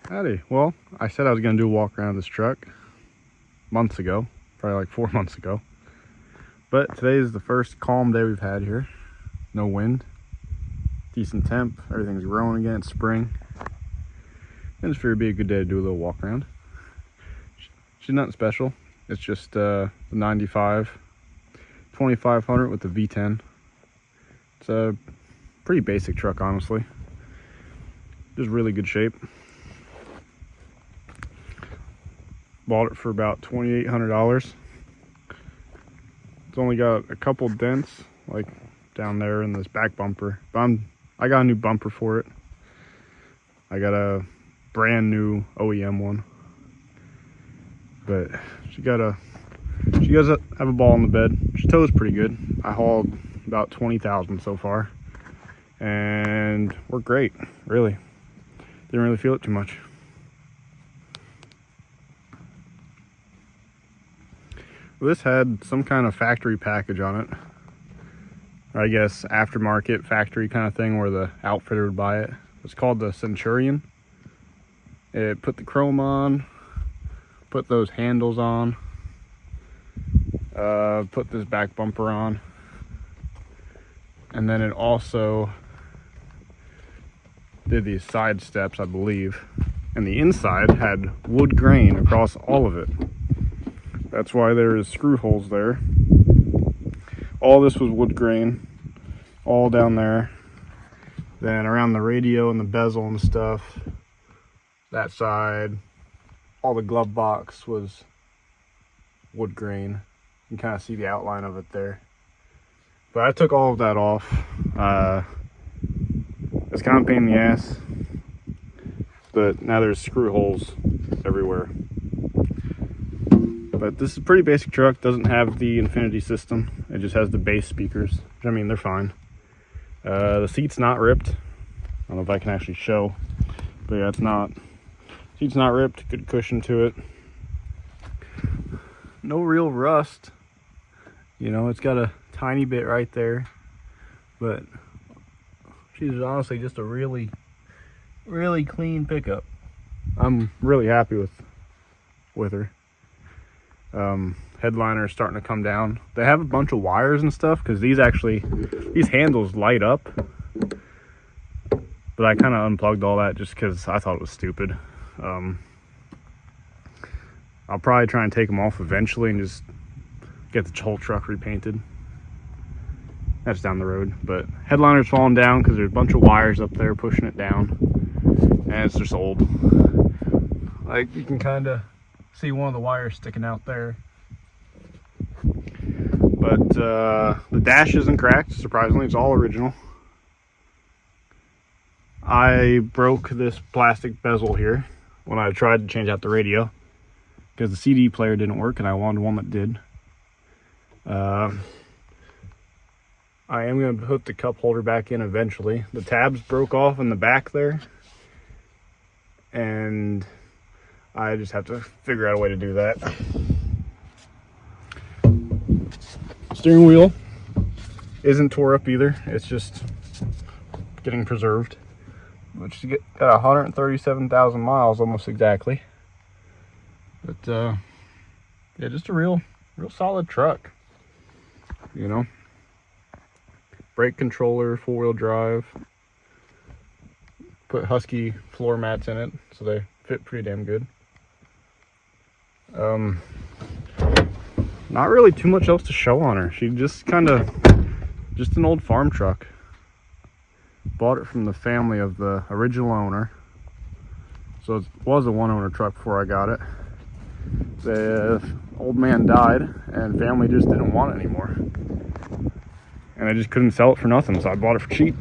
Howdy. Well, I said I was going to do a walk around this truck months ago, probably like 4 months ago. But today is the first calm day we've had here. No wind, decent temp, everything's growing again, it's spring. I just figured it'd be a good day to do a little walk around. She's nothing special. It's just the 95 2500 with the V10. It's a pretty basic truck, honestly. Just really good shape. Bought it for about $2,800. It's only got a couple dents, like down there in this back bumper. But I got a new bumper for it. I got a brand new OEM one. But she does have a ball in the bed. She tows pretty good. I hauled about 20,000 so far, and worked great. Really, didn't really feel it too much. This had some kind of factory package on it, or I guess aftermarket factory kind of thing, where the outfitter would buy it. It's called the Centurion. It put the chrome on, put those handles on, put this back bumper on, and then it also did these side steps, I believe, and the inside had wood grain across all of it. That's why there's screw holes there. All this was wood grain, all down there. Then around the radio and the bezel and stuff, that side, all the glove box was wood grain. You can kind of see the outline of it there. But I took all of that off. It's kind of a pain in the ass, but now there's screw holes everywhere. But this is a pretty basic truck. Doesn't have the infinity system. It just has the bass speakers, which, I mean, they're fine. The seat's not ripped. I don't know if I can actually show, but yeah, it's not. Seat's not ripped. Good cushion to it. No real rust. You know, it's got a tiny bit right there, but she's honestly just a really, really clean pickup. I'm really happy with her. Headliner is starting to come down. They have a bunch of wires and stuff, because these handles light up, but I kind of unplugged all that just because I thought it was stupid. I'll probably try and take them off eventually and just get the whole truck repainted. That's down the road. But headliner's falling down because there's a bunch of wires up there pushing it down, and it's just old. Like, you can kind of see one of the wires sticking out there. But the dash isn't cracked, surprisingly. It's all original. I broke this plastic bezel here when I tried to change out the radio, because the CD player didn't work and I wanted one that did. I am going to put the cup holder back in eventually. The tabs broke off in the back there, and I just have to figure out a way to do that. Steering wheel isn't tore up either. It's just getting preserved. Which got 137,000 miles almost exactly. But yeah, just a real solid truck. You know, brake controller, 4-wheel drive. Put Husky floor mats in it, so they fit pretty damn good. Not really too much else to show on her. She just an old farm truck. Bought it from the family of the original owner. So it was a one-owner truck before I got it. The old man died, and family just didn't want it anymore. And I just couldn't sell it for nothing, so I bought it for cheap.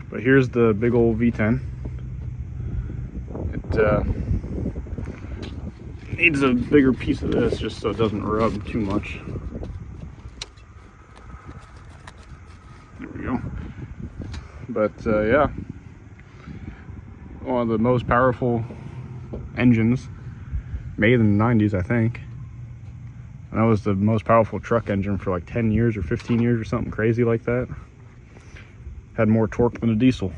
But here's the big old V10. It needs a bigger piece of this just so it doesn't rub too much. There we go. But yeah, one of the most powerful engines made in the 90s, I think. And that was the most powerful truck engine for like 10 years or 15 years or something crazy like that. Had more torque than a diesel.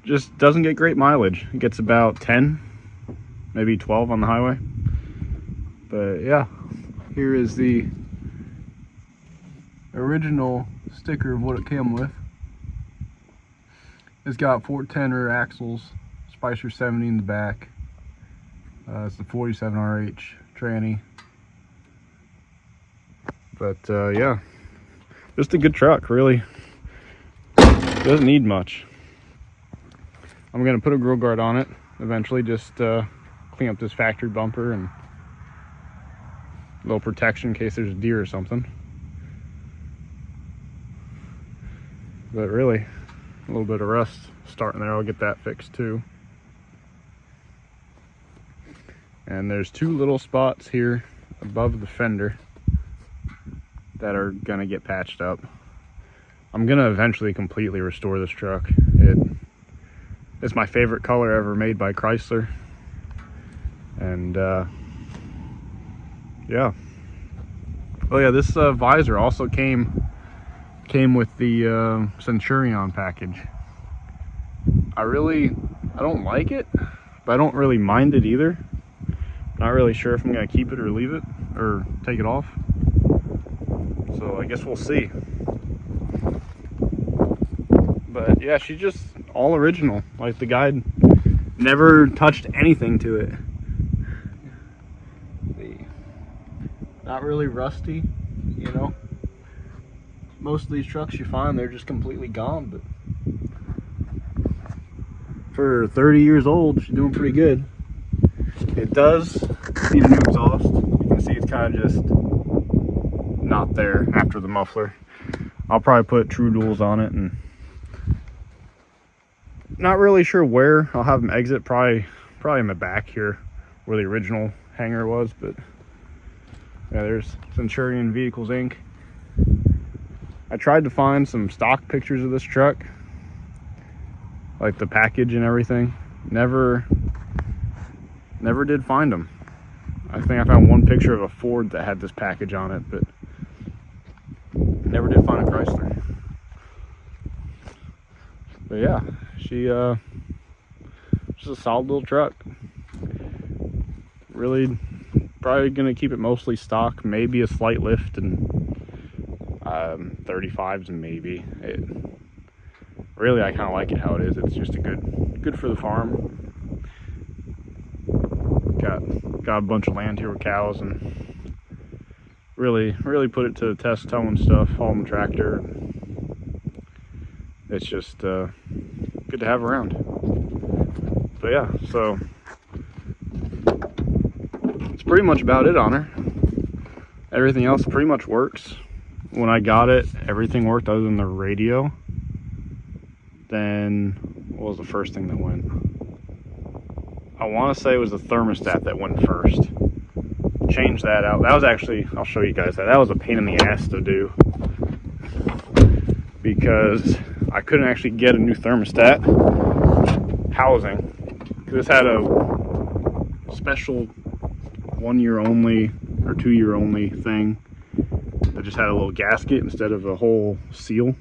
just doesn't get great mileage. It gets about 10, maybe 12 on the highway. But yeah, here is the original sticker of what it came with. It's got 410 rear axles, Spicer 70 in the back. It's the 47 RH tranny. But yeah, just a good truck, really. Doesn't need much. I'm gonna put a grill guard on it eventually, just clean up this factory bumper and a little protection in case there's a deer or something. But really, a little bit of rust starting there. I'll get that fixed too. And there's two little spots here above the fender that are gonna get patched up. I'm gonna eventually completely restore this truck. It's my favorite color ever made by Chrysler. And yeah. Oh yeah, this visor also came with the Centurion package. I don't like it, but I don't really mind it either. Not really sure if I'm gonna keep it or leave it or take it off. So I guess we'll see. But yeah, she's just all original. Like, the guy never touched anything to it. Not really rusty, you know. Most of these trucks you find, they're just completely gone, but for 30 years old, she's doing pretty good. It does need a new exhaust. You can see it's kind of just not there after the muffler. I'll probably put True Duals on it, and not really sure where I'll have them exit. Probably in the back here where the original hanger was. But yeah, there's Centurion Vehicles Inc. I tried to find some stock pictures of this truck, like the package and everything. Never did find them. I think I found one picture of a Ford that had this package on it, but never did find a Chrysler. But yeah, she's a solid little truck. Really, probably gonna keep it mostly stock, maybe a slight lift and 35s maybe. Really, I kind of like it how it is. It's just a good for the farm. Got a bunch of land here with cows, and really put it to the test towing stuff, hauling the tractor. It's just good to have around. But yeah, so it's pretty much about it on her. Everything else pretty much works. When I got it, everything worked other than the radio. Then what was the first thing that went? I want to say it was the thermostat that went first. Change that out. That was actually, I'll show you guys that. That was a pain in the ass to do, because I couldn't actually get a new thermostat housing. This had a special 1 year only or 2 year only thing that just had a little gasket instead of a whole seal.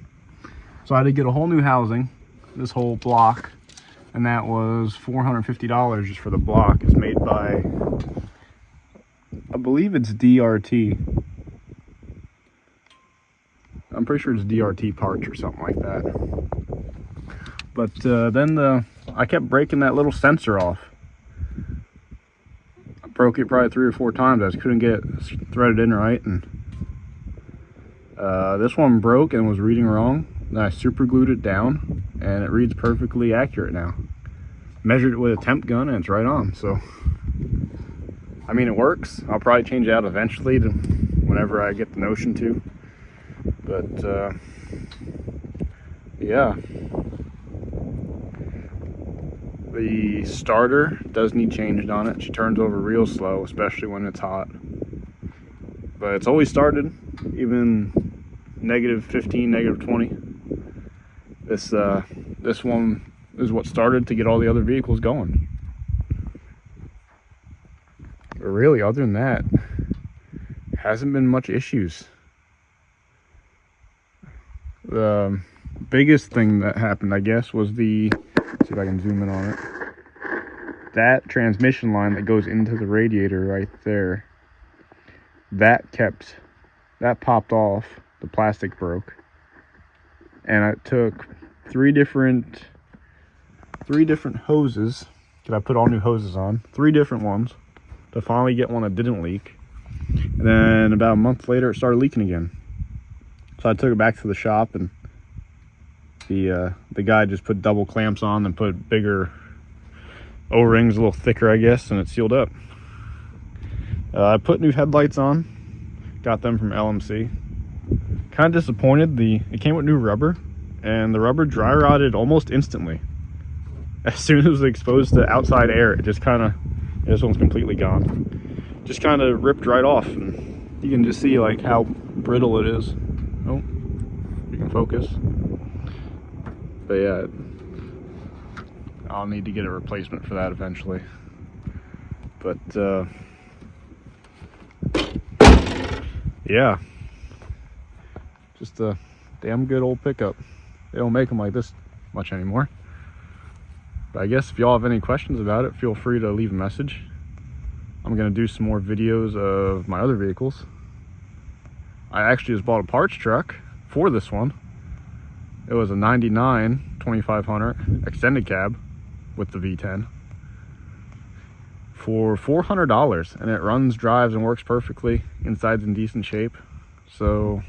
So I had to get a whole new housing, this whole block, and that was $450 just for the block. It's made by, I believe it's DRT. I'm pretty sure it's DRT parts or something like that. But then I kept breaking that little sensor off. I broke it probably 3 or 4 times. I just couldn't get it threaded in right, and this one broke and was reading wrong. Then I super glued it down, and it reads perfectly accurate now. Measured it with a temp gun, and it's right on. So I mean, it works. I'll probably change it out eventually to whenever I get the notion to. But yeah, the starter does need changed on it. She turns over real slow, especially when it's hot. But it's always started, even -15, -20. This one is what started to get all the other vehicles going. But really, other than that, hasn't been much issues. The biggest thing that happened, I guess, was the See if I can zoom in on it. That transmission line that goes into the radiator right there, that popped off. The plastic broke, and it took three different hoses, because I put all new hoses on, 3 different ones, to finally get one that didn't leak. And then about a month later, it started leaking again. So I took it back to the shop, and the guy just put double clamps on and put bigger O-rings, a little thicker, I guess, and it sealed up. I put new headlights on, got them from LMC. Kind of disappointed. It came with new rubber, and the rubber dry rotted almost instantly. As soon as it was exposed to outside air, it just kind of, this one's completely gone. Just kind of ripped right off, and you can just see like how brittle it is. Oh, you can focus. But yeah, I'll need to get a replacement for that eventually. But yeah, just a damn good old pickup. They don't make them like this much anymore. But I guess if y'all have any questions about it, feel free to leave a message. I'm gonna do some more videos of my other vehicles. I actually just bought a parts truck for this one. It was a 99 2500 extended cab with the V10 for $400, and it runs, drives, and works perfectly. Inside's in decent shape. So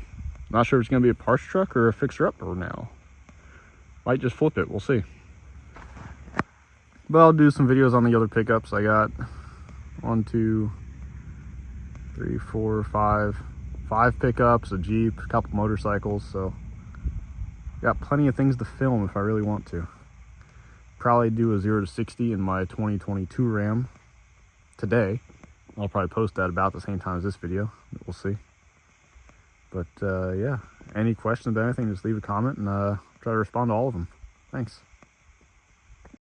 not sure if it's gonna be a parts truck or a fixer-upper now. Might just flip it, we'll see. But I'll do some videos on the other pickups. I got 1, 2, 3, 4, 5 pickups, a Jeep, a couple motorcycles, so got plenty of things to film if I really want to. Probably do a 0 to 60 in my 2022 Ram today. I'll probably post that about the same time as this video. We'll see. But yeah, any questions about anything, just leave a comment, and try to respond to all of them. Thanks.